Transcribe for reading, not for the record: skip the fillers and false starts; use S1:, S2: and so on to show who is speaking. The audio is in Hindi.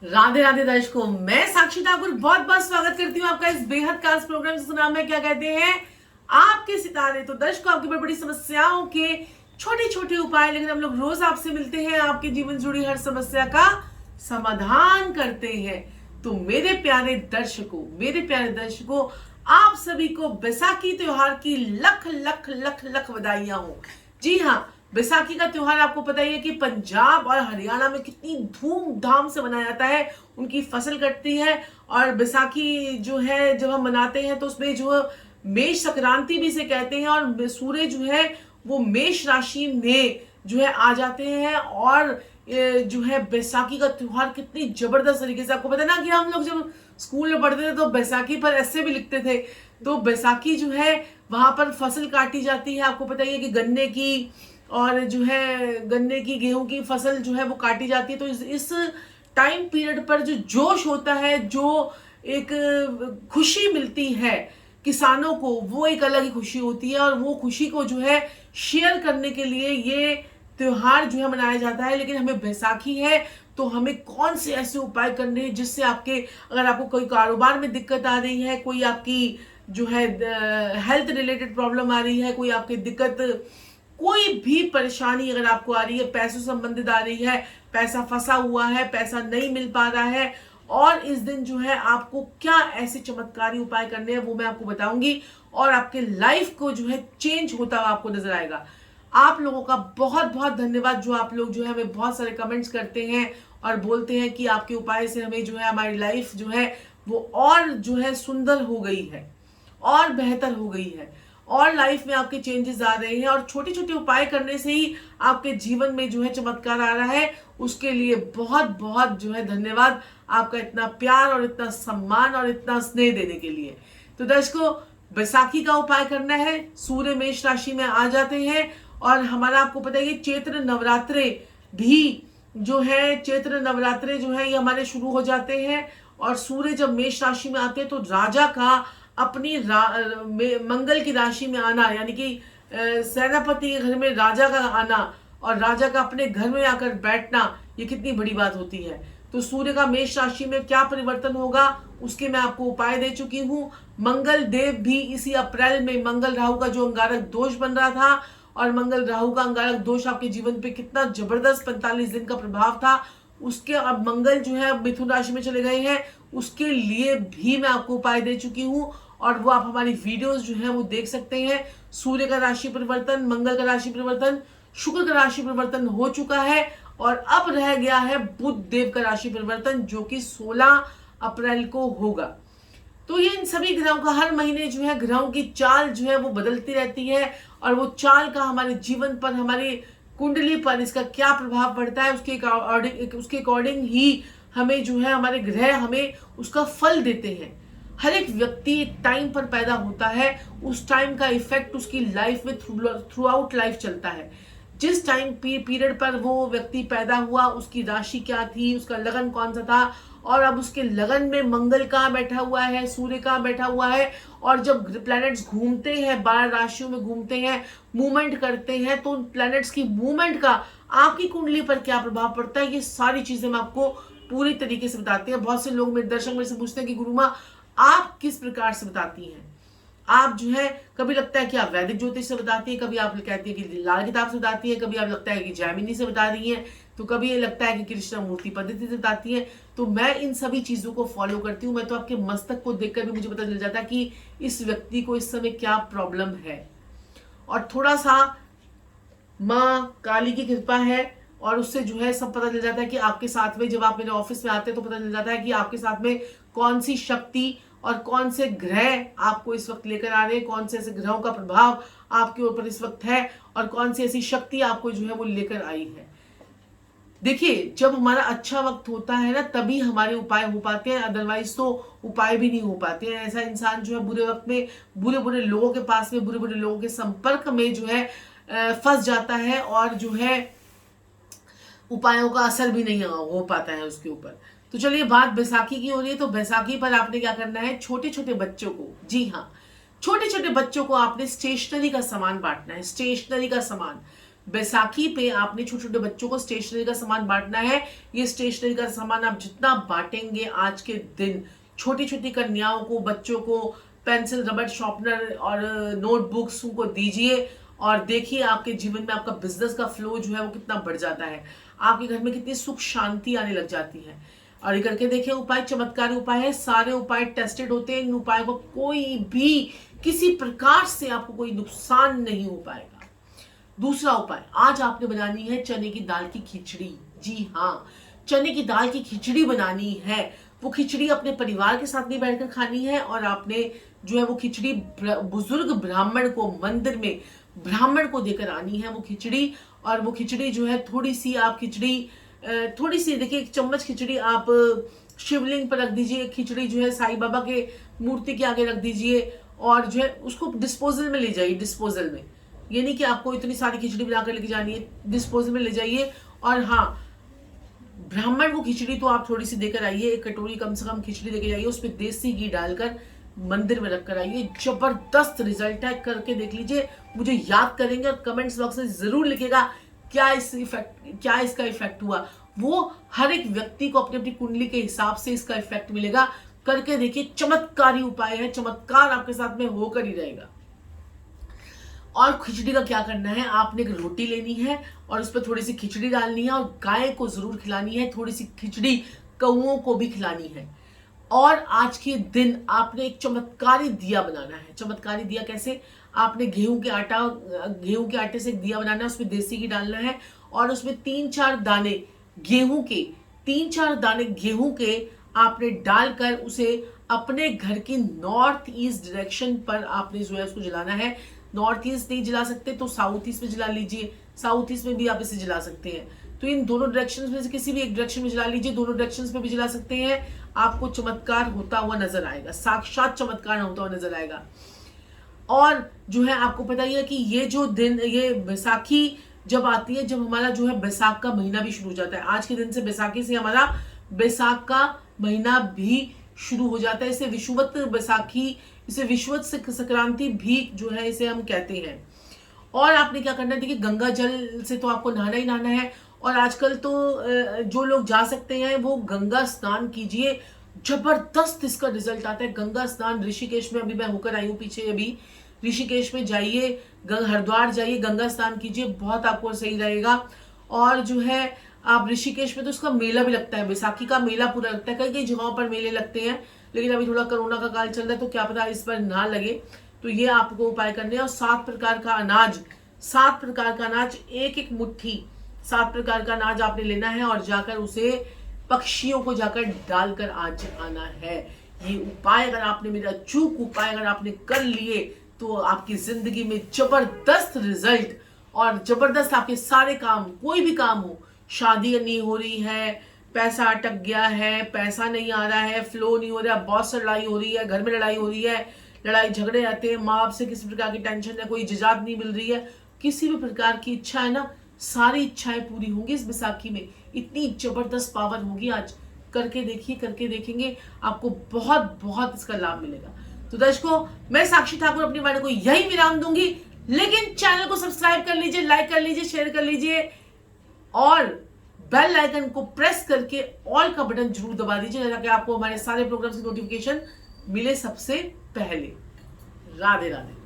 S1: राधे राधे दर्शकों, मैं साक्षी ठाकुर बहुत बहुत स्वागत करती हूँ आपका इस बेहद खास प्रोग्राम जिसका नाम है क्या कहते हैं आपके सितारे। तो दर्शकों, आपकी बड़ी बड़ी समस्याओं के छोटे छोटे उपाय लेकिन हम लोग रोज आपसे मिलते हैं, आपके जीवन से जुड़ी हर समस्या का समाधान करते हैं। तो मेरे प्यारे दर्शकों, आप सभी को बैसाखी त्योहार की लख लख लख लख बधाइयां हो। जी हाँ, बैसाखी का त्योहार आपको पता ही है कि पंजाब और हरियाणा में कितनी धूमधाम से मनाया जाता है। उनकी फसल कटती है और बैसाखी जो है जब हम मनाते हैं तो उसमें जो मेष संक्रांति भी से कहते हैं और सूर्य जो है वो मेष राशि में जो है आ जाते हैं। और जो है बैसाखी का त्योहार कितनी जबरदस्त तरीके से, आपको पता है ना कि हम लोग जब स्कूल में पढ़ते थे तो बैसाखी पर ऐसे भी लिखते थे। तो बैसाखी जो है वहां पर फसल काटी जाती है, आपको पता ही है कि गन्ने की और जो है गन्ने की गेहूं की फसल जो है वो काटी जाती है। तो इस टाइम पीरियड पर जो जोश होता है, जो एक खुशी मिलती है किसानों को, वो एक अलग ही खुशी होती है और वो खुशी को जो है शेयर करने के लिए ये त्योहार जो है मनाया जाता है। लेकिन हमें बैसाखी है तो हमें कौन से ऐसे उपाय करने हैं जिससे अगर आपको कोई कारोबार में दिक्कत आ रही है, कोई आपकी जो है हेल्थ रिलेटेड प्रॉब्लम आ रही है, कोई आपकी दिक्कत, कोई भी परेशानी अगर आपको आ रही है, पैसों संबंधित आ रही है, पैसा फंसा हुआ है, पैसा नहीं मिल पा रहा है, और इस दिन जो है आपको क्या ऐसे चमत्कारी उपाय करने हैं वो मैं आपको बताऊंगी और आपके लाइफ को जो है चेंज होता हुआ आपको नजर आएगा। आप लोगों का बहुत बहुत धन्यवाद जो आप लोग जो है हमें बहुत सारे कमेंट्स करते हैं और बोलते हैं कि आपके उपाय से हमें जो है हमारी लाइफ जो है वो और जो है सुंदर हो गई है और बेहतर हो गई है और लाइफ में आपके चेंजेस आ रहे हैं और छोटे छोटे उपाय करने से ही आपके जीवन में जो है चमत्कार आ रहा है। उसके लिए बहुत बहुत जो है धन्यवाद, आपका इतना प्यार और इतना सम्मान और इतना स्नेह देने के लिए। तो दर्शकों, बैसाखी का उपाय करना है, सूर्य मेष राशि में आ जाते हैं और हमारा आपको पता है कि चैत्र नवरात्रे भी जो है ये हमारे शुरू हो जाते हैं। और सूर्य जब मेष राशि में आते हैं तो राजा का अपनी मंगल की राशि में आना, यानी कि सेनापति के घर में राजा का आना और राजा का अपने घर में आकर बैठना, ये कितनी बड़ी बात होती है। तो सूर्य का मेष राशि में क्या परिवर्तन होगा उसके मैं आपको उपाय दे चुकी हूँ। मंगल देव भी इसी अप्रैल में, मंगल राहु का जो अंगारक दोष बन रहा था और मंगल राहु का अंगारक दोष आपके जीवन पे कितना जबरदस्त 45 दिन का प्रभाव था, उसके अब मंगल जो है मिथुन राशि में चले गए हैं, उसके लिए भी मैं आपको उपाय दे चुकी हूँ और वो आप हमारी वीडियोस जो है वो देख सकते हैं। सूर्य का राशि परिवर्तन, मंगल का राशि परिवर्तन, शुक्र का राशि परिवर्तन हो चुका है और अब रह गया है बुध देव का राशि परिवर्तन जो कि 16 अप्रैल को होगा। तो ये इन सभी ग्रहों का हर महीने जो है ग्रहों की चाल जो है वो बदलती रहती है और वो चाल का हमारे जीवन पर, हमारी कुंडली पर इसका क्या प्रभाव पड़ता है उसके अकॉर्डिंग ही हमें जो है हमारे ग्रह हमें उसका फल देते हैं। हर एक व्यक्ति एक टाइम पर पैदा होता है, उस टाइम का इफेक्ट उसकी लाइफ में थ्रू आउट लाइफ चलता है। जिस टाइम पीरियड पर वो व्यक्ति पैदा हुआ, उसकी राशि क्या थी, उसका लगन कौन सा था, और अब उसके लगन में मंगल कहाँ बैठा हुआ है, सूर्य कहाँ बैठा हुआ है, और जब प्लैनेट्स घूमते हैं 12 राशियों में घूमते हैं, मूवमेंट करते हैं, तो उन प्लैनेट्स की मूवमेंट का आपकी कुंडली पर क्या प्रभाव पड़ता है, ये सारी चीजें मैं आपको पूरी तरीके से बताती हैं। बहुत से लोग मेरे दर्शक मेरे से पूछते हैं कि गुरु माँ आप किस प्रकार से बताती हैं, आप जो है कभी लगता है कि आप वैदिक ज्योतिष से बताती है, कभी आप कहती है कि लाल किताब से बताती है, कभी आप लगता है कि जैमिनी से बता रही है, तो कभी ये लगता है कि कृष्ण मूर्ति पद्धति से बताती है। तो मैं इन सभी चीजों को फॉलो करती हूँ। मैं तो आपके मस्तक को देखकर भी मुझे पता चल जाता है कि इस व्यक्ति को इस समय क्या प्रॉब्लम है। और थोड़ा सा माँ काली की कृपा है और उससे जो है सब पता चल जाता है कि आपके साथ में, जब आप मेरे ऑफिस में आते हैं तो पता चल जाता है कि आपके साथ में कौन सी शक्ति और कौन से ग्रह आपको इस वक्त लेकर आ रहे हैं, कौन से ऐसे ग्रहों का प्रभाव आपके ऊपर इस वक्त है और कौन सी ऐसी शक्ति आपको जो है वो लेकर आई है। देखिए, जब हमारा अच्छा वक्त होता है ना तभी हमारे उपाय हो पाते हैं, अदरवाइज तो उपाय भी नहीं हो पाते हैं। ऐसा इंसान जो है बुरे वक्त में बुरे बुरे लोगों के पास में, बुरे बुरे लोगों के संपर्क में जो है फंस जाता है और जो है उपायों का असर भी नहीं हो पाता है उसके ऊपर। तो चलिए, बात बैसाखी की हो रही है, तो बैसाखी पर आपने क्या करना है, छोटे छोटे बच्चों को, जी हाँ, छोटे छोटे बच्चों को आपने स्टेशनरी का सामान बांटना है। स्टेशनरी का सामान बैसाखी पे आपने छोटे छोटे बच्चों को स्टेशनरी का सामान बांटना है। ये स्टेशनरी का सामान आप जितना बांटेंगे आज के दिन, छोटी छोटी कन्याओं को, बच्चों को पेंसिल, रबड़, शार्पनर और नोटबुक्स को दीजिए और देखिए आपके जीवन में आपका बिजनेस का फ्लो जो है वो कितना बढ़ जाता है, आपके घर में कितनी सुख शांति आने लग जाती है। और ये करके देखिए, उपाय चमत्कारी उपाय है, सारे उपाय टेस्टेड होते हैं। इन उपायों को कोई भी किसी प्रकार से आपको कोई नुकसान नहीं हो पाएगा। दूसरा उपाय, आज आपने बनानी है चने की दाल की खिचड़ी। जी हाँ, चने की दाल की खिचड़ी बनानी है। वो खिचड़ी अपने परिवार के साथ भी बैठकर खानी है और आपने जो है वो खिचड़ी बुजुर्ग ब्राह्मण को, मंदिर में ब्राह्मण को देकर आनी है वो खिचड़ी। और वो खिचड़ी जो है थोड़ी सी आप खिचड़ी, थोड़ी सी देखिए, 1 चम्मच खिचड़ी आप शिवलिंग पर रख दीजिए। खिचड़ी जो है साईं बाबा के मूर्ति के आगे रख दीजिए और जो है उसको डिस्पोजल में ले जाइए। डिस्पोजल में, ये नहीं कि आपको इतनी सारी खिचड़ी बनाकर लेके जानी है, डिस्पोजल में ले जाइए। और हाँ, ब्राह्मण को खिचड़ी तो आप थोड़ी सी देकर आइए, 1 कटोरी कम से कम खिचड़ी देकर जाइए, उसमें देसी घी डालकर मंदिर में रखकर आइए। जबरदस्त रिजल्ट है, करके देख लीजिए, मुझे याद करेंगे और कमेंट्स बॉक्स में जरूर लिखेगा क्या इसका इफेक्ट हुआ। वो हर एक व्यक्ति को अपनी अपनी कुंडली के हिसाब से इसका इफेक्ट मिलेगा। करके देखिए, चमत्कारी उपाय है, चमत्कार आपके साथ में होकर ही रहेगा। और खिचड़ी का क्या करना है, आपने एक रोटी लेनी है और उस पर थोड़ी सी खिचड़ी डालनी है और गाय को जरूर खिलानी है। थोड़ी सी खिचड़ी कौओं को भी खिलानी है। और आज के दिन आपने एक चमत्कारी दिया बनाना है। चमत्कारी दिया कैसे, आपने गेहूं के आटे से एक दिया बनाना है, उसमें देसी घी डालना है और उसमें 3-4 दाने गेहूं के आपने डालकर उसे अपने घर की नॉर्थ ईस्ट डायरेक्शन पर आपने जो है उसको जलाना है। नॉर्थ ईस्ट नहीं जला सकते तो साउथ ईस्ट में जला लीजिए, साउथ ईस्ट में भी आप इसे जला सकते हैं। तो इन दोनों डायरेक्शन में से किसी भी एक डायरेक्शन में जला लीजिए, दोनों डायरेक्शन में भी जला सकते हैं। आपको चमत्कार होता हुआ नजर आएगा, साक्षात चमत्कार होता हुआ नजर आएगा। और जो है आपको पता ही है कि ये जो दिन, ये बैसाखी जब आती है, जब हमारा जो है बैसाख का महीना भी शुरू हो जाता है। आज के दिन से बैसाखी से हमारा बैसाख का महीना भी शुरू हो जाता है। इसे विषुवत बैसाखी, इसे विषुवत संक्रांति भी जो है इसे हम कहते हैं। और आपने क्या करना है, देखिए, गंगा जल से तो आपको नहाना ही नहाना है। और आजकल तो जो लोग जा सकते हैं वो गंगा स्नान कीजिए, जबरदस्त इसका रिजल्ट आता है। गंगा स्नान ऋषिकेश में अभी मैं होकर आई हूँ पीछे, अभी ऋषिकेश में जाइए, हरिद्वार जाइए, गंगा स्नान कीजिए, बहुत आपको सही रहेगा। और जो है आप ऋषिकेश में तो उसका मेला भी लगता है, बैसाखी का मेला पूरा लगता है। कई कई जगहों पर मेले लगते हैं, लेकिन अभी थोड़ा कोरोना का काल चल रहा है तो क्या पता इस पर ना लगे। तो ये आपको उपाय करने हैं। और 7 प्रकार का अनाज, एक मुट्ठी 7 प्रकार का अनाज आपने लेना है और जाकर उसे पक्षियों को जाकर डालकर आज आना है। ये उपाय अगर आपने, मेरा अचूक उपाय अगर आपने कर लिए तो आपकी जिंदगी में जबरदस्त रिजल्ट और जबरदस्त आपके सारे काम, कोई भी काम हो, शादी नहीं हो रही है, पैसा अटक गया है, पैसा नहीं आ रहा है, फ्लो नहीं हो रहा, बॉस से लड़ाई हो रही है, घर में लड़ाई हो रही है, लड़ाई झगड़े रहते हैं, माँ बाप से किसी प्रकार की टेंशन है, कोई इजाजत नहीं मिल रही है, किसी भी प्रकार की इच्छा है ना, सारी इच्छाएं पूरी होंगी इस बैसाखी में। इतनी जबरदस्त पावर होगी आज। करके देखिए, करके देखेंगे, आपको बहुत बहुत इसका लाभ मिलेगा। तो दर्शकों, मैं साक्षी ठाकुर अपनी वाणी को यही विराम दूंगी, लेकिन चैनल को सब्सक्राइब कर लीजिए, लाइक कर लीजिए, शेयर कर लीजिए और बेल आइकन को प्रेस करके ऑल का बटन जरूर दबा दीजिए ताकि आपको हमारे सारे प्रोग्राम्स की नोटिफिकेशन मिले सबसे पहले। राधे राधे।